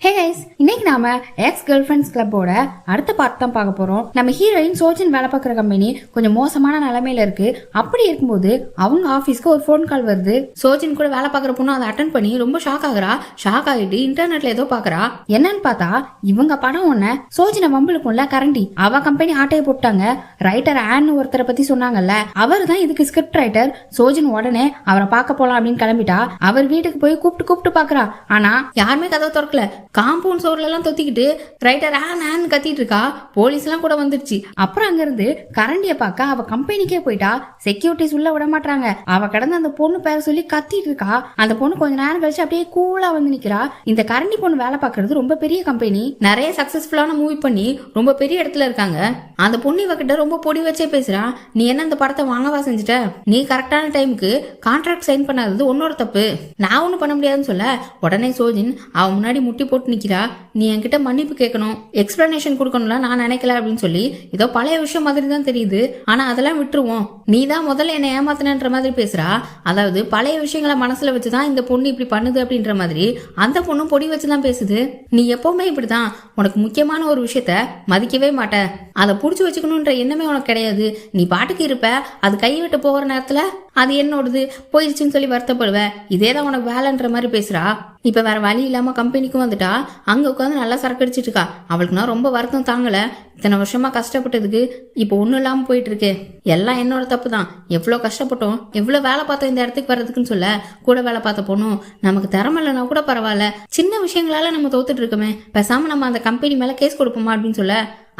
Hey guys, இன்னைக்கு நாம X girl friends கிளப்போட அடுத்த பார்ட் தான் பார்க்க போறோம். நம்ம ஹீரோயின் சோஜன் வேலை பார்க்குற கம்பெனி கொஞ்சம் மோசமான நிலைமையில இருக்கு. அப்படி இருக்கும்போது அவங்க ஆபீஸ்க்கு ஒரு ஃபோன் கால் வருது. சோஜன் கூட வேலை பார்க்குற பொண்ணு அதை அட்டன் பண்ணி ரொம்ப ஷாக் ஆகுறா. ஷாக் ஆகிட்டு இன்டர்நெட்ல ஏதோ பாக்குறா. என்னன்னு பார்த்தா இவங்க படம் ஒண்ணு சோஜனை வம்பளுக்கும்ல கரண்டி அவ கம்பெனி ஆட்டையை போட்டாங்க. ரைட்டர் ஆன்னு ஒருத்தரை பத்தி சொன்னாங்கல்ல, அவர் தான் இதுக்கு ஸ்கிரிப்ட் ரைட்டர். சோஜன் உடனே அவரை பார்க்க போலாம் அப்படின்னு கிளம்பிட்டா. அவர் வீட்டுக்கு போய் கூப்பிட்டு பாக்குறா. ஆனா யாருமே கதவை திறக்கல. காம்பவுண்ட் சோர்ல எல்லாம் தொத்திக்கிட்டு ரைட்டர் ஆன் கத்திட்டு இருக்கா. போலீஸ் எல்லாம் கூட வந்துருச்சு. அப்புறம் அங்க இருந்து கரண்டிய பார்க்க அவ கம்பெனிக்கே போயிட்டா. செக்யூரிட்டிஸ் உள்ள விட மாட்டாங்க. அவ கடந்து அந்த பொண்ணு பேர சொல்லி கத்திட்டு இருக்கா. அந்த பொண்ணு கொஞ்ச நேரம் கழிச்சு அப்படியே கூலா வந்து நிக்கிறா. இந்த கரண்டி பொண்ணு வேலை பார்க்கறது ரொம்ப பெரிய கம்பெனி, நிறைய சக்சஸ்ஃபுல்லான மூவி பண்ணி ரொம்ப பெரிய இடத்துல இருக்காங்க. அந்த பொண்ணு இவகிட்ட ரொம்ப பொடி வச்சே பேசுறா. நீ என்ன இந்த படத்தை வாங்கவா செஞ்சுட்ட? நீ கரெக்டான டைமுக்கு கான்ட்ராக்ட் சைன் பண்ணாதது உன்னோட தப்பு, நான் ஒன்னும் பண்ண முடியாதுன்னு சொல்ல உடனே சோஜன் அவ முன்னாடி முட்டி போட்டு நிக்கிறா. நீ என்கிட்ட மன்னிப்பு கேட்கணும், எக்ஸ்பிளனேஷன் கொடுக்கணும்ல நான் நினைக்கல அப்படின்னு சொல்லி ஏதோ பழைய விஷயம் மாதிரி தான் தெரியுது. ஆனா அதெல்லாம் விட்டுருவோம், நீ தான் முதல்ல என்ன ஏமாத்தினன்ற மாதிரி பேசுறா. அதாவது பழைய விஷயங்களை மனசுல வச்சுதான் இந்த பொண்ணு இப்படி பண்ணுது அப்படின்ற மாதிரி அந்த பொண்ணும் பொடி வச்சுதான் பேசுது. நீ எப்பவுமே இப்படிதான், உனக்கு முக்கியமான ஒரு விஷயத்த மதிக்கவே மாட்ட, அதை புடிச்சு வச்சுக்கணும்ன்ற எண்ணமே உனக்கு கிடையாது. நீ பாட்டுக்கு இருப்ப, அது கைவிட்டு போகிற நேரத்துல அது என்னோடது போயிடுச்சுன்னு சொல்லி வருத்தப்படுவ. இதேதான் உனக்கு வேலைன்ற மாதிரி பேசுறா. இப்ப வேற வழி இல்லாம கம்பெனிக்கும் வந்துட்டா. அங்க உட்காந்து நல்லா சரக்கு அடிச்சிட்டு இருக்கா. அவளுக்கு நான் ரொம்ப வருத்தம் தாங்கல. இத்தனை வருஷமா கஷ்டப்பட்டதுக்கு இப்போ ஒன்னும் இல்லாம போயிட்டு இருக்கு. எல்லாம் என்னோட தப்பு தான். எவ்வளவு கஷ்டப்பட்டோம், எவ்வளவு வேலை பார்த்தோம் இந்த இடத்துக்கு வர்றதுக்குன்னு சொல்ல கூட வேலை பார்த்த பொண்ணும் நமக்கு திறமை இல்லைன்னா கூட பரவாயில்ல, சின்ன விஷயங்களால நம்ம தோத்துட்டு இருக்கோமே, பேசாம நம்ம அந்த கம்பெனி மேல கேஸ் கொடுப்போமா அப்படின்னு சொல்ல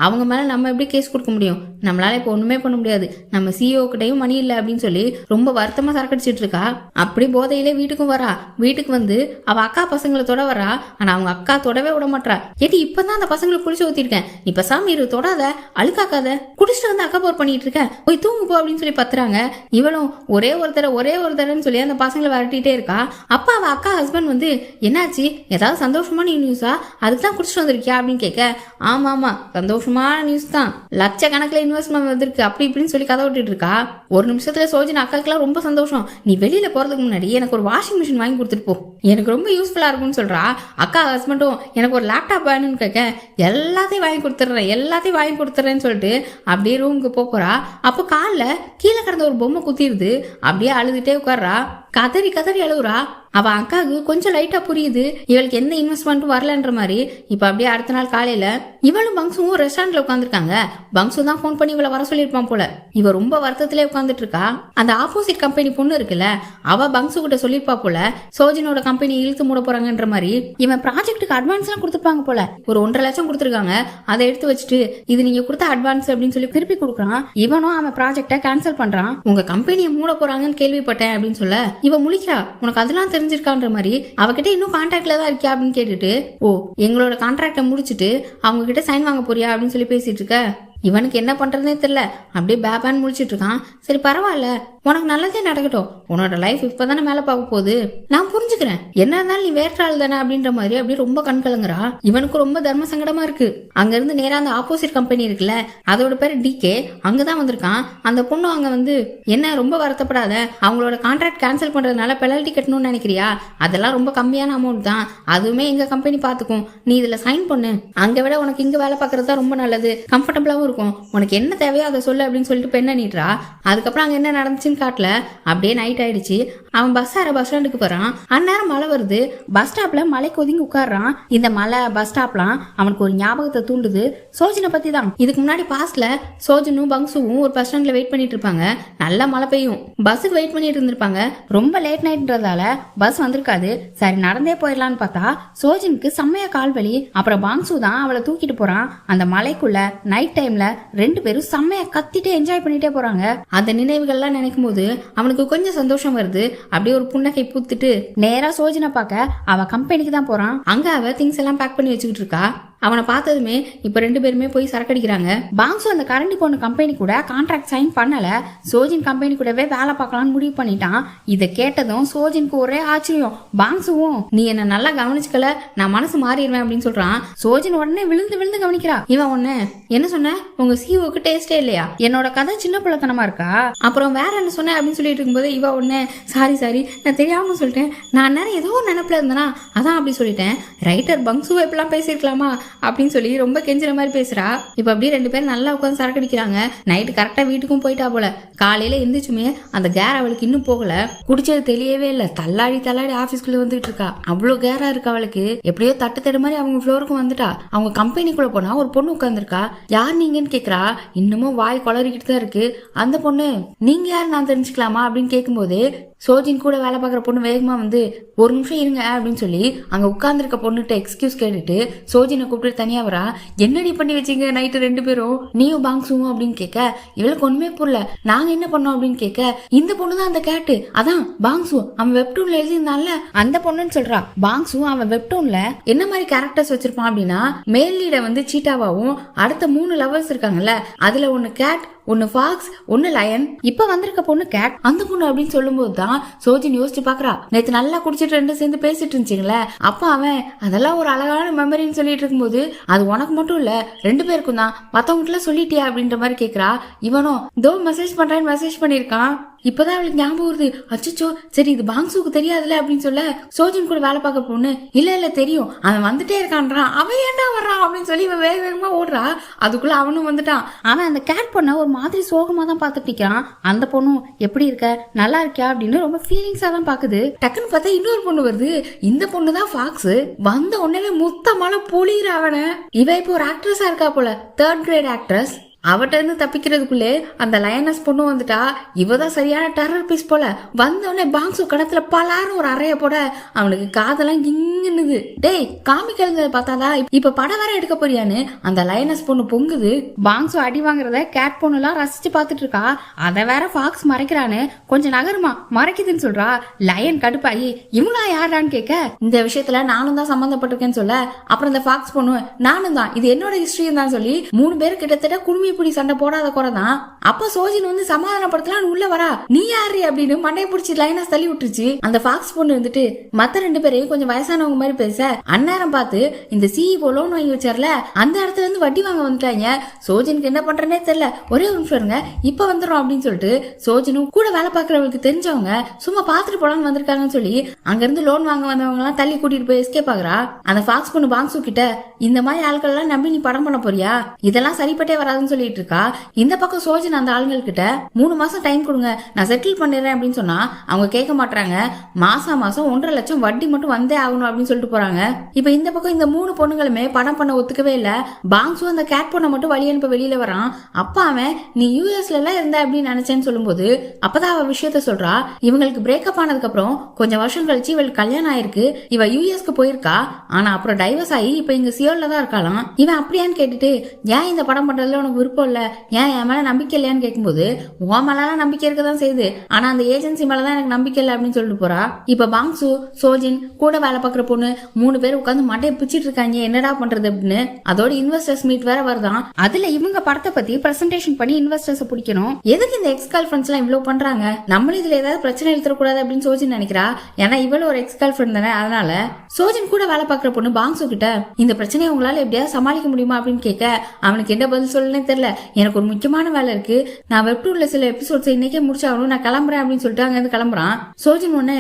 அவங்க மேல நம்ம எப்படி கேஸ் கொடுக்க முடியும், நம்மளால இப்ப ஒண்ணுமே பண்ண முடியாது, நம்ம சிஇஓ கிட்டையும் மணி இல்லை அப்படின்னு சொல்லி ரொம்ப வருத்தமா சரக்கடிச்சிட்டு இருக்கா. அப்படி போதையிலே வீட்டுக்கும் வரா. வீட்டுக்கு வந்து அவ அக்கா பசங்களை தொட வரா. ஆனா அவங்க அக்கா தொடவே விட மாட்டா. ஏடி இப்பதான் அந்த பசங்களுக்கு குளிச்சு ஊத்திருக்கேன், நீ பேசாம இரு, தொடாத, அழுக்காக்காத, குடிச்சிட்டு வந்து அக்கா போர் பண்ணிட்டு இருக்க, போய் தூங்கு போ அப்படின்னு சொல்லி பத்துறாங்க. இவளும் ஒரே ஒரு தடவைன்னு சொல்லி அந்த பசங்களை விரட்டிட்டே இருக்கா. அப்ப அவ அக்கா ஹஸ்பண்ட் வந்து என்னாச்சு, ஏதாவது சந்தோஷமான நியூஸா, அதுக்குதான் குடிச்சிட்டு வந்திருக்கியா அப்படின்னு கேட்க, ஆமா சந்தோஷமான நியூஸ் தான், லட்சக்கணக்கில் இன்வெஸ்ட்மெண்ட் வந்திருக்கு அப்படி இப்படின்னு சொல்லி கதை விட்டுட்டு இருக்கா. ஒரு நிமிஷத்துல சோஜன் அக்காக்கெல்லாம் ரொம்ப சந்தோஷம், நீ வெளியில போறதுக்கு முன்னாடி எனக்கு ஒரு வாஷிங் மிஷின் வாங்கி கொடுத்துட்டு போ, எனக்கு ரொம்ப யூஸ்ஃபுல்லா இருக்கும்னு சொல்றா. அக்கா ஹஸ்பண்டும் எனக்கு ஒரு லேப்டாப் வேணும்னு கேட்க எல்லாத்தையும் வாங்கி கொடுத்துறேன்னு சொல்லிட்டு அப்படியே ரூமுக்கு போறா. அப்போ காலில் கீழே கிடந்த ஒரு பொம்மை குத்திடுது. அப்படியே அழுதுட்டே உட்கார்றா. கதறி அழுகுறா. அவ அக்காவுக்கு கொஞ்சம் லைட்டா புரியுது இவளுக்கு எந்த இன்வெஸ்ட்மெண்ட்டும் வரலன்ற மாதிரி. இப்ப அப்படியே அடுத்த நாள் காலையில இவளும் பங்சுவும் ரெஸ்டாரண்ட்ல உட்காந்துருக்காங்க. பங்சு தான் போன் பண்ணி இவளை வர சொல்லிருப்பான் போல. இவ ரொம்ப வருத்தத்திலே உட்காந்துட்டு இருக்கா. அந்த ஆப்போசிட் கம்பெனி பொண்ணு இருக்குல்ல, அவ பங்சு கிட்ட சொல்லிருப்பா போல சோஜனோட கம்பெனி இழுத்து மூட போறாங்கன்ற மாதிரி. இவன் ப்ராஜெக்ட்டுக்கு அட்வான்ஸ் எல்லாம் கொடுத்துருப்பாங்க போல. ஒரு 1.5 லட்சம் கொடுத்துருக்காங்க. அதை எடுத்து வச்சுட்டு இது நீங்க கொடுத்த அட்வான்ஸ் அப்படின்னு சொல்லி திருப்பி கொடுக்குறான். இவனும் அவன் ப்ராஜெக்ட கேன்சல் பண்றான். உங்க கம்பெனியை மூட போறாங்கன்னு கேள்விப்பட்டேன் அப்படின்னு சொல்ல இவ முழிக்கிறா. உனக்கு அதெல்லாம் தெரிஞ்சிருக்கான்ற மாதிரி. அவகிட்ட இன்னும் கான்ட்ராக்ட்ல தான் இருக்கியா அப்படின்னு கேட்டுட்டு, ஓ எங்களோட கான்ட்ராக்ட முடிச்சுட்டு அவங்க கிட்ட சைன் வாங்க போறியா அப்படின்னு சொல்லி பேசிட்டு இருக்க. இவனுக்கு என்ன பண்றதுனே தெரியல. அப்படியே பேபான்னு முடிச்சிட்டு இருக்கான். சரி பரவாயில்ல, உனக்கு நல்லதே நடக்கட்டும், உன்னோட லைஃப் இப்பதானே மேல பார்க்க போகுது, நான் புரிஞ்சுக்கிறேன், என்ன இருந்தாலும் நீ வேற ஆள் தானே அப்படின்ற மாதிரி அப்படியே ரொம்ப கண் கலங்குறா. இவனுக்கு ரொம்ப தர்ம சங்கடமா இருக்கு. அங்க இருந்து நேரா அந்த ஆப்போசிட் கம்பெனி இருக்குல்ல, அதோட பேரு டிகே, அங்கதான் வந்திருக்கான். அந்த பொண்ணு அங்க வந்து என்ன ரொம்ப வருத்தப்படாத, அவங்களோட கான்ட்ராக்ட் கேன்சல் பண்றதுனால பெனால்டி கட்டணும்னு நினைக்கிறியா, அதெல்லாம் ரொம்ப கம்மியான அமௌண்ட் தான், அதுவுமே எங்க கம்பெனி பாத்துக்கும், நீ இதுல சைன் பண்ணு, அங்க விட உனக்கு இங்க வேலை பாக்குறது தான் ரொம்ப நல்லது, கம்ஃபர்டபுளாவும் இருக்கும், உனக்கு என்ன தேவையோ அதை சொல்லு அப்படின்னு சொல்லிட்டு பெண்ணை நீட்டுறா. அதுக்கப்புறம் அங்க என்ன நடந்துச்சுன்னு காட்டல. அப்படியே நைட் ஆயிடுச்சு. அவன் பஸ் ஸ்டாண்டுக்கு போறான். அந்நேரம் மழை வருது. பஸ் ஸ்டாப்ல மழை கொதிங்கி உட்கார்றான். இந்த மழை பஸ் ஸ்டாப்லாம் அவனுக்கு ஒரு ஞாபகத்தை தூண்டுது. சோஜனை பத்தி தான். இதுக்கு முன்னாடி பாஸ்ட்ல சோஜனும் பங்சுவும் ஒரு பஸ் ஸ்டாண்ட்ல வெயிட் பண்ணிட்டு இருப்பாங்க. நல்ல மழை பெய்யும். பஸ்ஸுக்கு வெயிட் பண்ணிட்டு இருந்திருப்பாங்க. ரொம்ப லேட் நைட்ன்றதால பஸ் வந்திருக்காது. சரி நடந்தே போயிடலான்னு பார்த்தா சோஜனுக்கு செம்மையா கால்வலி. அப்புறம் பங்சு தான் அவளை தூக்கிட்டு போறான். அந்த மலைக்குள்ள நைட் டைம்ல 2 பேரும் செம்மையா கத்திட்டு என்ஜாய் பண்ணிட்டே போறாங்க. அந்த நினைவுகள்லாம் நினைக்கும் போது அவனுக்கு கொஞ்சம் சந்தோஷம் வருது. அப்படியே ஒரு புன்னகை பூத்துட்டு நேரா சோஜனை பார்க்க அவ கம்பெனிக்கு தான் போறான். அங்க அவ திங்ஸ் எல்லாம் பேக் பண்ணி வச்சுக்கிட்டு இருக்கா. அவனை பார்த்ததுமே இப்ப 2 பேருமே போய் சரக்கடிக்கிறாங்க. பாங்ஸு அந்த கரண்டி பொண்ணு கம்பெனி கூட கான்ட்ராக்ட் சைன் பண்ணல, சோஜின் கம்பெனி கூடவே வேலை பார்க்கலாம்னு முடிவு பண்ணிட்டான். இதை கேட்டதும் சோஜினுக்கு ஒரே ஆச்சரியம். பாங்ஸுவும் நீ என்ன நல்லா கவனிச்சுக்கல, நான் மனசு மாறிடுவேன் அப்படின்னு சொல்றான். சோஜின் உடனே விழுந்து விழுந்து கவனிக்கிறா. இவன் ஒண்ணு என்ன சொன்ன, உங்க சிஓக்கு டேஸ்டே இல்லையா, என்னோட கதை சின்ன பிள்ளைத்தனமா இருக்கா, அப்புறம் வேற என்ன சொன்ன அப்படின்னு சொல்லிட்டு இருக்கும்போது இவ ஒண்ணு சாரி நான் தெரியாம சொல்லிட்டேன், நான் நேரம் ஏதோ நினைப்புல இருந்தேனா அதான் அப்படி சொல்லிட்டேன், ரைட்டர் பங்ஸுவை எப்பெல்லாம் பேசிருக்கலாமா அப்படின்னு சொல்லி ரொம்ப கெஞ்சுற மாதிரி பேசுறா. இப்ப அப்படியே 2 பேரும் நல்லா உட்காந்து சரக்கு அடிக்கிறாங்க. நைட்டு கரெக்டா வீட்டுக்கும் போயிட்டா போல. காலையில எந்திரிச்சுமே அந்த கேர் அவளுக்கு இன்னும் போகல. குடிச்சது தெரியவே இல்லை. தள்ளாடி ஆபீஸ்க்குள்ள வந்துட்டு இருக்கா. அவ்வளவு கேரா இருக்கு அவளுக்கு. எப்படியோ தட்டு தடு மாதிரி அவங்க ஃப்ளோருக்கும் வந்துட்டா. அவங்க கம்பெனிக்குள்ள போனா ஒரு பொண்ணு உட்காந்துருக்கா. யார் நீங்கன்னு கேக்குறா. இன்னமும் வாய் கொளறிக்கிட்டு தான் இருக்கு. அந்த பொண்ணு நீங்க யாரு நான் தெரிஞ்சுக்கலாமா அப்படின்னு கேட்கும்போது சோஜின் கூட வேலை பார்க்குற பொண்ணு வேகமா வந்து ஒரு நிமிஷம் இருங்க அப்படின்னு சொல்லி அங்க உட்கார்ந்துருக்க பொண்ணுகிட்ட எக்ஸ்கியூஸ் கேட்டுட்டு சோஜினை கூப்பிட்டு தனியா வரா. என்னடி பண்ணி வச்சீங்க நைட்டு 2 பேரும், நீயும் பாங்ஸுவும் அப்படின்னு கேட்க இவளுக்கு ஒண்ணுமே புரியல. நாங்க என்ன பண்ணோம் அப்படின்னு கேட்க இந்த பொண்ணுதான் அந்த கேட்டு, அதான் பாங்ஸு அவன் வெப்டூன்ல எழுதியிருந்தான்ல அந்த பொண்ணுன்னு சொல்றா. பாங்ஸு அவன் வெப்டூன்ல என்ன மாதிரி கேரக்டர்ஸ் வச்சிருப்பான் அப்படின்னா, மேல் லீட வந்து சீட்டாவாவும் அடுத்த 3 லவர்ஸ் இருக்காங்கல்ல அதுல ஒன்னு கேட், ஒன்னு ஃபாக்ஸ், ஒன்னு லயன். இப்ப வந்திருக்க பொண்ணு கேட். அந்த பொண்ணு அப்படின்னு சொல்லும் போதுதான் சோஜின் யோசிச்சு பாக்குறா. நேத்து நல்லா குடிச்சிட்டு 2 சேர்ந்து பேசிட்டு இருந்துச்சுங்களே, அப்ப அவன் அதெல்லாம் ஒரு அழகான மெமரின்னு சொல்லிட்டு இருக்கும்போது அது உனக்கு மட்டும் இல்ல 2 பேருக்கும் தான், மத்தவங்கிட்ட சொல்லிட்டியா அப்படின்ற மாதிரி கேக்குறா. இவனும் தோ மெசேஜ் பண்றேன்னு மெசேஜ் பண்ணிருக்கான். இப்பதான் அவளுக்கு ஞாபகம் வருது. அச்சோ சரி இது பாங்ஸுக்கு தெரியாதுல அப்படின்னு சொல்ல சோஜின் கூட வேலை பார்க்க பொண்ணு இல்ல தெரியும், அவன் வந்துட்டே இருக்கான்றான், அவன் ஏன்டா வர்றான் அப்படின்னு சொல்லி இவன் வேக வேகமா ஓடுறா. அதுக்குள்ள அவனும் வந்துட்டான். அவன் அந்த கேட் பொண்ண ஒரு மாதிரி சோகமா தான் பாத்துட்டு நிக்கிறான். அந்த பொண்ணும் எப்படி இருக்க நல்லா இருக்கியா அப்படின்னு ரொம்ப ஃபீலிங்ஸா தான் பாக்குது. டக்குன்னு பார்த்தா இன்னொரு பொண்ணு வருது. இந்த பொண்ணு தான் ஃபாக்ஸ். வந்த உடனே முத்தமால பொழிகிற அவனை. இவ இப்போ ஒரு ஆக்ட்ரஸா இருக்கா போல, 3rd grade ஆக்ட்ரஸ். அவட்ட இருந்து தப்பிக்கிறதுக்குள்ளே அந்த லயனஸ் பொண்ணு வந்துட்டா. இவதான் சரியான டெரர் பீஸ் போல. வந்தோடனே பாங்ஸு கடத்துல பலாரும் ஒரு அறைய போட அவனுக்கு காதெல்லாம் இங்குன்னுது. டேய் காமிக்கிறது பார்த்தாதா இப்ப படம் வேற எடுக்க போறியான்னு அந்த லயனஸ் பொண்ணு பொங்குது. பாங்ஸு அடி வாங்குறத கேட் பொண்ணு எல்லாம் ரசிச்சு பாத்துட்டு இருக்கா. அத வேற ஃபாக்ஸ் மறைக்கிறான்னு கொஞ்சம் நகருமா மறைக்குதுன்னு சொல்றா. லயன் கடுப்பாயி இவங்களா யாரான்னு கேட்க இந்த விஷயத்துல நானும் தான் சம்பந்தப்பட்டிருக்கேன்னு சொல்ல, அப்புறம் இந்த ஃபாக்ஸ் பொண்ணு நானும் தான், இது என்னோட ஹிஸ்டரி தான் சொல்லி 3 பேர் கிட்டத்தட்ட குடுமி இப்படி சண்டை போடாத குறைதான். அப்ப சோஜின் வந்து சமாதானப்படுத்தலாம் உள்ள வரா. நீ யாரு அப்படின்னு மண்டையை பிடிச்சி லைனஸ் தள்ளி விட்டுருச்சு. அந்த ஃபாக்ஸ் பொண்ணு இருந்துட்டு மத்த 2 பேரையும் கொஞ்சம் வயசானவங்க மாதிரி பேச அந்நேரம் பார்த்து இந்த சிஇஓ லோன் வாங்கி வச்சார்ல அந்த இடத்துல இருந்து வட்டி வாங்க வந்துட்டாங்க. சோஜினுக்கு என்ன பண்றேன்னே தெரியல. ஒரே ஒரு நிமிஷம் இருங்க இப்ப வந்துடும் அப்படின்னு சொல்லிட்டு சோஜினும் கூட வேலை பார்க்கறவங்களுக்கு தெரிஞ்சவங்க சும்மா பாத்துட்டு போலான்னு வந்திருக்காங்கன்னு சொல்லி அங்க இருந்து லோன் வாங்க வந்தவங்க எல்லாம் தள்ளி கூட்டிட்டு போய் எஸ்கேப் ஆகுறா. அந்த ஃபாக்ஸ் பொண்ணு பாங்ஸு கிட்ட இந்த மாதிரி ஆட்கள் எல்லாம் நம்பி நீ படம் பண்ண போறியா, இதெல்லாம் சரிப்பட்டே வராதுன்னு சொல்லி இருக்கா. இந்த பக்கம் சோஜன் அந்த ஆளுங்க கிட்ட 3 மாசம் டைம் கொடுங்க நான் செட்டில் பண்ணிடுறேன் அப்படின்னு சொன்னா அவங்க கேட்க மாட்டாங்க. மாசம் 1.5 லட்சம் வட்டி மட்டும் வந்தே ஆகணும் அப்படின்னு சொல்லிட்டு போறாங்க. இப்ப இந்த பக்கம் இந்த 3 பொண்ணுங்களுமே படம் பண்ண ஒத்துக்கவே இல்ல. பாங்ஸும் அந்த கேட் பொண்ணை மட்டும் வழி அனுப்ப வெளியில வரான். அப்ப அவன் நீ யூஎஸ்ல எல்லாம் இருந்த அப்படின்னு நினைச்சேன்னு சொல்லும்போது அப்பதான் அவ விஷயத்த சொல்றா. இவங்களுக்கு பிரேக்கப் ஆனதுக்கு அப்புறம் கொஞ்சம் வருஷம் கழிச்சு இவளுக்கு கல்யாணம் ஆயிருக்கு. இவ யூஎஸ்க்கு போயிருக்கா. ஆனா அப்புறம் டைவர்ஸ் ஆகி இப்ப இங்க சியோல்ல தான் இருக்கலாம். இவன் அப்படியான்னு கேட்டுட்டு ஏன் இந்த படம் பண்றதுல உனக்கு விருப்பம் இல்ல, ஏன் என் மேல நம்பிக்கை இல்லையான்னு கேட்கும்போது உன் மேலாம் நம்பிக்கை இருக்கதான் செய்யுது, ஆனா அந்த ஏஜென்சி மேலதான் எனக்கு நம்பிக்கை இல்லை அப்படின்னு சொல்லிட்டு போறா. இப்ப பாங்ஸு சோஜின் கூட வேலை பார்க்குற பொண்ணு 3 பேர் உட்காந்து மட்டையை பிச்சிட்டு இருக்காங்க என்னடா பண்றது அப்படின்னு. அதோட இன்வெஸ்டர்ஸ் மீட் வேற வருதான். அதுல இவங்க படத்தை பத்தி பிரசன்டேஷன் பண்ணி இன்வெஸ்டர்ஸ் பிடிக்கணும். எதுக்கு இந்த எக்ஸ் கேர்ள் ஃப்ரெண்ட்ஸ் எல்லாம் இவ்வளவு பண்றாங்க, நம்மளும் இதுல ஏதாவது பிரச்சனை எழுத்தக்கூடாது அப்படின்னு சோஜின் நினைக்கிறா. ஏன்னா இவ்வளவு ஒரு எக்ஸ் கேர்ள் ஃப்ரெண்ட் தானே. அதனால சோஜின் கூட வேலை பார்க்குற பொண்ணு பாங்ஸு கிட்ட இந்த பிரச்சனையை உங்களால எப்படியாவது சமாளிக்க முடியுமா அப்படின்னு கேட்க அவனுக்கு என்ன பதில் சொல்லனே தெரியல. எனக்கு ஒரு முக்கியமான வேலை இருக்கு, நான் வெப்டூன்ல சில எபிசோட்ஸ் இன்னைக்கே முடிச்சாகணும், நான் கிளம்புறேன் அப்படின்னு சொல்லிட்டு அங்க இருந்து கிளம்புறான். சோஜின் ஒண்ணு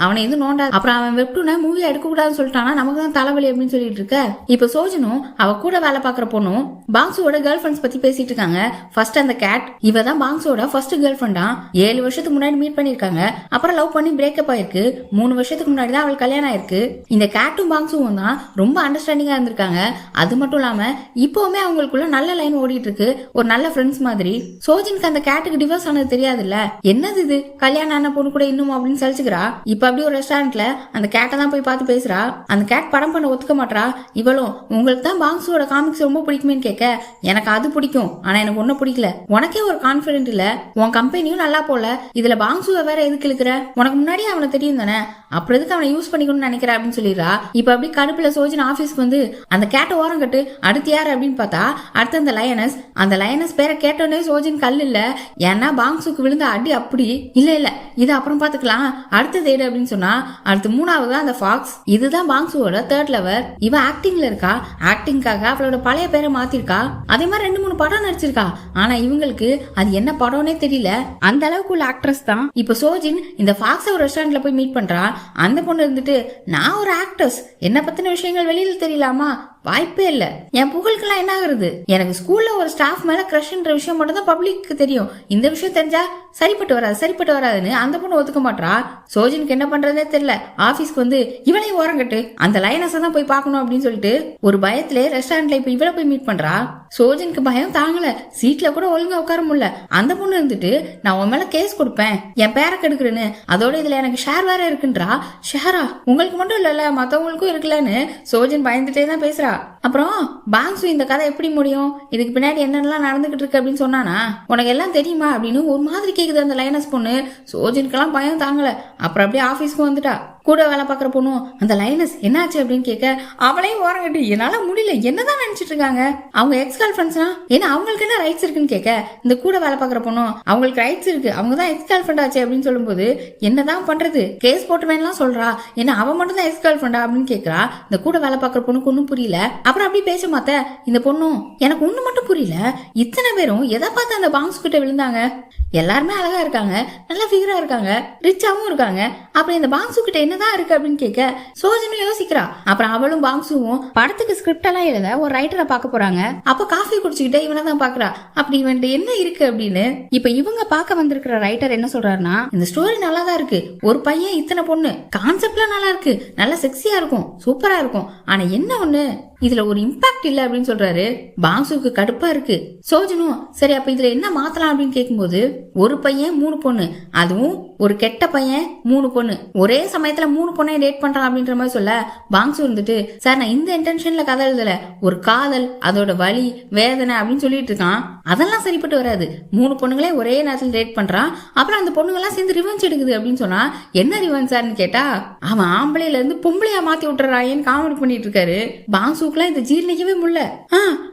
அவனை எதுவும் நோண்டா, அப்புறம் அவன் வெப்டூனை மூவி எடுக்க கூடாதுன்னு சொல்லிட்டானா நமக்கு தான் தலைவலி அப்படின்னு சொல்லிட்டு இருக்க. இப்ப சோஜனும் அவ கூட வேலை பார்க்குற பொண்ணும் பாங்ஸோட கேர்ள் ஃப்ரெண்ட்ஸ் பத்தி பேசிட்டு இருக்காங்க. ஃபர்ஸ்ட் அந்த கேட் இவ தான் பாங்ஸோட ஃபர்ஸ்ட் கேர்ள் ஃப்ரெண்டா. 7 வருஷத்துக்கு முன்னாடி மீட் பண்ணிருக்காங்க. அப்புறம் லவ் பண்ணி பிரேக்கப் ஆயிருக்கு. 3 வருஷத்துக்கு முன்னாடி தான் அவளுக்கு கல்யாணம் ஆயிருக்கு. இந்த கேட்டும் பாங்ஸும் தான் ரொம்ப அண்டர்ஸ்டாண்டிங்கா இருந்திருக்காங்க. அது மட்டும் இல்லாம இப்பவுமே அவங்களுக்குள்ள நல்ல லைன் ஓடிட்டு இருக்கு. இருக்கு ஒரு நல்ல ஃப்ரெண்ட்ஸ் மாதிரி. சோஜனுக்கு அந்த கேட்டுக்கு டிவோர்ஸ் ஆனது தெரியாதுல்ல. என்னது இது கல்யாணம் ஆன பொண்ணு கூட இன்னும் அப்படின்னு சலிச்சுக்கிறா. இப்ப அப்படி ஒரு ரெஸ்டாரண்ட்ல அந்த கேட்டை தான் போய் பார்த்து பேசுறா. அந்த கேட் படம் பண்ண ஒத்துக்க மாட்டா. இவளும் உங்களுக்கு தான் பாங்ஸுவோட காமிக்ஸ் ரொம்ப பிடிக்குமேன்னு கேட்க, எனக்கு அது பிடிக்கும் ஆனா எனக்கு ஒன்னும் பிடிக்கல. உனக்கே ஒரு கான்பிடென்ட் இல்ல, உன் கம்பெனியும் நல்லா போல, இதுல பாங்ஸுவை வேற எதுக்கு இழுக்கிற? உனக்கு முன்னாடியே அவனை தெரியும் தானே, அப்புறம் எதுக்கு அவனை யூஸ் பண்ணிக்கணும்னு நினைக்கிற அப்படின்னு சொல்லிடுறா. இப்ப அப்படி கடுப்புல சோஜன் ஆபீஸ்க்கு வந்து அந்த கேட்டை ஓரம் கட்டு, அடுத்து யாரு அப்படின்னு பார்த்தா அடுத்து அந்த லயனஸ். அந்த லயனஸ் பேரை கேட்டோன்னே சோஜன் கல் இல்ல, ஏன்னா பாங்ஸுக்கு விழுந்த அடி அப்படி இல்ல இது அப்புறம் பாத்துக்கலாம் அடுத்த தேடு அப்படின்னு சொன்னா அடுத்து மூணாவது அந்த ஃபாக்ஸ். இதுதான் பாங்ஸுவோட தேர்ட் லவர். இவ ஆக்டிங்ல இருக்கா, ஆக்டிங்காக அவளோட பழைய பேரை மாத்திருக்கா. அதே மாதிரி 2-3 படம் நடிச்சிருக்கா. ஆனா இவங்களுக்கு அது என்ன படம்னே தெரியல, அந்த அளவுக்கு உள்ள ஆக்ட்ரஸ் தான். இப்ப சோஜின் இந்த ஃபாக்ஸ் ஒரு ரெஸ்டாரண்ட்ல போய் மீட் பண்றா. அந்த பொண்ணு இருந்துட்டு நான் ஒரு ஆக்ட்ரஸ், என்ன பத்தின விஷயங்கள் வெளியில தெரியலாமா, வாய்ப்பே இல்ல. என் புகழுக்கெல்லாம் என்ன ஆகுறது, எனக்கு ஸ்கூல்ல ஒரு ஸ்டாஃப் மேல கிரஷ்ன்ற விஷயம் மட்டும் தான் பப்ளிக்கு தெரியும், இந்த விஷயம் தெரிஞ்சா சரிப்பட்டு வராதுன்னு அந்த பொண்ணு ஒத்துக்க மாட்டா. சோஜனுக்கு என்ன பண்றதே தெரியல. ஆபீஸ்க்கு வந்து இவளையும் ஓரங்கட்டு அந்த லைனஸை தான் போய் பார்க்கணும் அப்படின்னு சொல்லிட்டு ஒரு பயத்திலே ரெஸ்டாரண்ட்ல இப்ப இவளை போய் மீட் பண்றா. சோஜனுக்கு பயம் தாங்கல, சீட்ல கூட ஒழுங்கா உட்கார முடியல. அந்த பொண்ணு இருந்துட்டு நான் உன் மேல கேஸ் கொடுப்பேன், என் பேரை கெடுக்கிறேன்னு, அதோட இதுல எனக்கு ஷேர் வேற இருக்குன்றா. ஷேரா உங்களுக்கு மட்டும் இல்லல மத்தவங்களுக்கும் இருக்குல்லன்னு சோஜன் பயந்துட்டே தான் பேசுறா. அப்புறம் பாங்ஸு இந்த கதை எப்படி முடியும், இதுக்கு பின்னாடி என்னெல்லாம் நடந்துகிட்டு இருக்கு அப்படின்னு சொன்னானா, உனக்கு எல்லாம் தெரியுமா அப்படின்னு ஒரு மாதிரி கேக்குது அந்த லைனஸ் பொண்ணு. சோஜனுக்கெல்லாம் பயம் தாங்கல. அப்புறம் அப்படியே ஆபீஸ்க்கு வந்துட்டா. கூட வேலை பாக்குற பொண்ணும் அந்த லைனஸ் என்னாச்சு அப்படின்னு கேட்க, அவளையும் ஓரங்கட்டு என்னால முடியல, என்னதான் நினைச்சிட்டு இருக்காங்க அவங்க எக்ஸ் கேர்ள் ஃப்ரெண்ட்ஸ்னா, ஏன்னா அவங்களுக்கு என்ன ரைட்ஸ் இருக்குன்னு கேட்க, இந்த கூட வேலை பாக்குற பொண்ணும் அவங்களுக்கு ரைட்ஸ் இருக்கு, அவங்க தான் எக்ஸ் கேர்ள் ஃப்ரெண்ட் ஆச்சு அப்படின்னு சொல்லும்போது என்னதான் பண்றது, கேஸ் போட்டு வேணாம் சொல்றா, ஏன்னா அவன் மட்டும் தான் எக்ஸ் கேர்ள் ஃப்ரெண்டா அப்படின்னு கேட்கறா. இந்த கூட வேலை பாக்குற பொண்ணுக்கு ஒன்னும் புரியல. அப்புறம் அப்படி பேச மாத்த இந்த பொண்ணும் எனக்கு ஒண்ணு மட்டும் புரியல, இத்தனை பேரும் எதை பார்த்து அந்த பாங்ஸ் கிட்ட விழுந்தாங்க, எல்லாருமே அழகா இருக்காங்க, நல்ல ஃபிகரா இருக்காங்க, ரிச்சாவும் இருக்காங்க, அப்புறம் இந்த பாங்ஸு கிட்ட என்னதான் இருக்கு அப்படின்னு கேட்க சோஜனும் யோசிக்கிறா. அப்புறம் அவளும் பாங்ஸுவும் படத்துக்கு ஸ்கிரிப்ட் எல்லாம் எழுத ஒரு ரைட்டரை பார்க்க போறாங்க. அப்ப காஃபி குடிச்சுக்கிட்டே இவனை தான் பாக்குறா. அப்படி இவன் என்ன இருக்கு அப்படின்னு. இப்ப இவங்க பார்க்க வந்திருக்கிற ரைட்டர் என்ன சொல்றாருன்னா, இந்த ஸ்டோரி நல்லா தான் இருக்கு, ஒரு பையன் இத்தனை பொண்ணு, கான்செப்ட்லாம் நல்லா இருக்கு, நல்லா செக்ஸியா இருக்கும், சூப்பரா இருக்கும், ஆனா என்ன ஒண்ணு இதுல ஒரு இம்பாக்ட் இல்ல அப்படின்னு சொல்றாரு. பாங்ஸுக்கு கடுப்பா இருக்கு. சோஜனும் சரி அப்ப இதுல என்ன மாத்தலாம் அப்படின்னு கேட்கும்போது, ஒரு பையன் 3 பொண்ணு, அதுவும் ஒரு கெட்ட பையன் 3 பொண்ணு, ஒரே சமயத்துல 3 பொண்ணை டேட் பண்றான் அப்படின்ற மாதிரி சொல்ல, பாங்ஸு இருந்துட்டு சார் நான் இந்த இன்டென்ஷன்ல கதை எழுதல, ஒரு காதல் அதோட வலி வேதனை அப்படின்னு சொல்லிட்டு இருக்கான், அதெல்லாம் சரிப்பட்டு வராது, 3 பொண்ணுங்களே ஒரே நேரத்தில் டேட் பண்றான், அப்புறம் அந்த பொண்ணுங்கெல்லாம் சேர்ந்து ரிவெஞ்ச் எடுக்குது அப்படின்னு சொன்னா என்ன ரிவெஞ்ச் சார்னு கேட்டா, அவன் ஆம்பளையில இருந்து பொம்பளையா மாத்தி விட்டுறாயேன்னு காமெடி பண்ணிட்டு இருக்காரு. பாங்ஸு இந்த ஜீர்ணிக்கவே முடியல.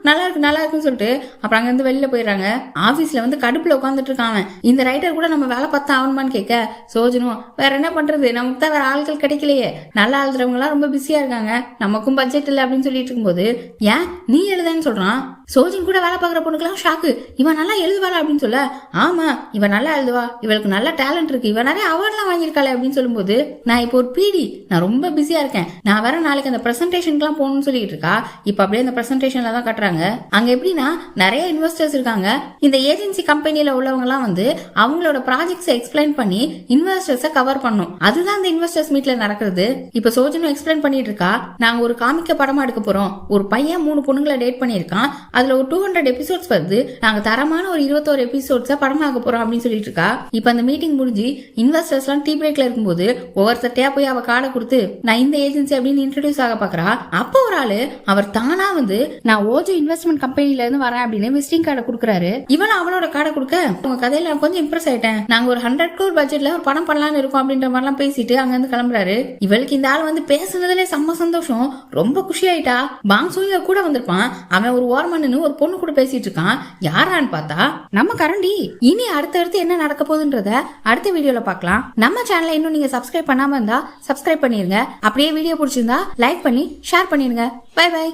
நல்லா இருக்குன்னு சொல்லிட்டு அப்புறம் அங்க இருந்து வெளியில போயிடுறாங்க. ஆபீஸ்ல வந்து கடுப்புல உட்காந்துட்டு இருக்காங்க. இந்த ரைட்டர் கூட நம்ம வேலை பார்த்தா ஆகணுமான்னு கேட்க சோஜனும் வேற என்ன பண்றது, நமக்கு தான் வேற ஆட்கள் கிடைக்கலையே, நல்லா எழுதுறவங்க எல்லாம் ரொம்ப பிஸியா இருக்காங்க, நமக்கும் பட்ஜெட் இல்ல அப்படின்னு சொல்லிட்டு இருக்கும்போது ஏன் நீ எழுதுன்னு சொல்றான். சோஜன் கூட வேலை பாக்குற பொண்ணுக்கெல்லாம் ஷாக்கு, இவன் நல்லா எழுதுவாளா அப்படின்னு சொல்ல, ஆமா இவன் நல்லா எழுதுவா, இவளுக்கு நல்ல டேலண்ட் இருக்கு, இவன் நிறைய அவார்ட்லாம் வாங்கியிருக்காளே அப்படின்னு சொல்லும்போது நான் இப்போ ஒரு பிடி, நான் ரொம்ப பிஸியா இருக்கேன், நான் வேற நாளைக்கு அந்த பிரசன்டேஷனுக்குலாம் போகணும்னு சொல்லிட்டு இருக்கா. இப்ப அப்படியே அந்த பிரசன்டேஷன்ல தான் கட்டுறாங்க. அங்க எப்படின்னா நிறைய இன்வெஸ்டர்ஸ் இருக்காங்க. இந்த ஏஜென்சி கம்பெனில உள்ளவங்க எல்லாம் வந்து அவங்களோட ப்ராஜெக்ட்ஸ் எக்ஸ்பிளைன் பண்ணி இன்வெஸ்டர்ஸை கவர் பண்ணும். அதுதான் அந்த இன்வெஸ்டர்ஸ் மீட்ல நடக்கிறது. இப்ப சோஜனும் எக்ஸ்பிளைன் பண்ணிட்டு இருக்கா, நாங்க ஒரு காமிக்க படமா எடுக்க போறோம், ஒரு பையன் 3 பொண்ணுங்களை டேட் பண்ணிருக்கான், அதுல ஒரு 200 எபிசோட்ஸ் வருது, நாங்க தரமான ஒரு 21 எபிசோட்ஸ படமாக்க போறோம் அப்படின்னு சொல்லிட்டு இருக்கா. இப்ப அந்த மீட்டிங் முடிஞ்சு இன்வெஸ்டர்ஸ் எல்லாம் டீ பிரேக்ல இருக்கும்போது ஒவ்வொருத்தட்டையா போய் அவ கார்டை கொடுத்து நான் இந்த ஏஜென்சி அப்படின்னு இன்ட்ரோடியூஸ் ஆக பாக்குறா. அப்ப ஒரு ஆளு அவர் தானா வந்து நான் ஓஜோ இன்வெஸ்ட்மெண்ட் கம்பெனில இருந்து வரேன் அப்படின்னு விசிட்டிங் கார்டை கொடுக்குறாரு. இவன் அவளோட கார்டை கொடுக்க உங்க கதையில கொஞ்சம் இம்ப்ரெஸ் ஆயிட்டேன், நாங்க ஒரு 100 crore பட்ஜெட்ல ஒரு படம் பண்ணலாம்னு இருக்கோம் அப்படின்ற மாதிரி எல்லாம் பேசிட்டு அங்க இருந்து கிளம்புறாரு. இவளுக்கு இந்த ஆள் வந்து பேசுனதுல செம்ம சந்தோஷம், ரொம்ப குஷி ஆயிட்டா. பாங்ஸும் கூட வந்திருப்பான். அவன் ஒரு ஓரமன்னு ஒரு பொண்ணு கூட பேசிட்டு இருக்கான். யாரான்னு பார்த்தா நம்ம கரண்டி. இனி அடுத்தடுத்து என்ன நடக்க போகுதுன்றத அடுத்த வீடியோல பார்க்கலாம். நம்ம சேனலை இன்னும் நீங்க சப்ஸ்கிரைப் பண்ணாம இருந்தா சப்ஸ்கிரைப் பண்ணிருங்க. அப்படியே வீடியோ பிடிச்சிருந்தா லைக் பண்ணி ஷேர் பண்ணிருங்க. Bye by.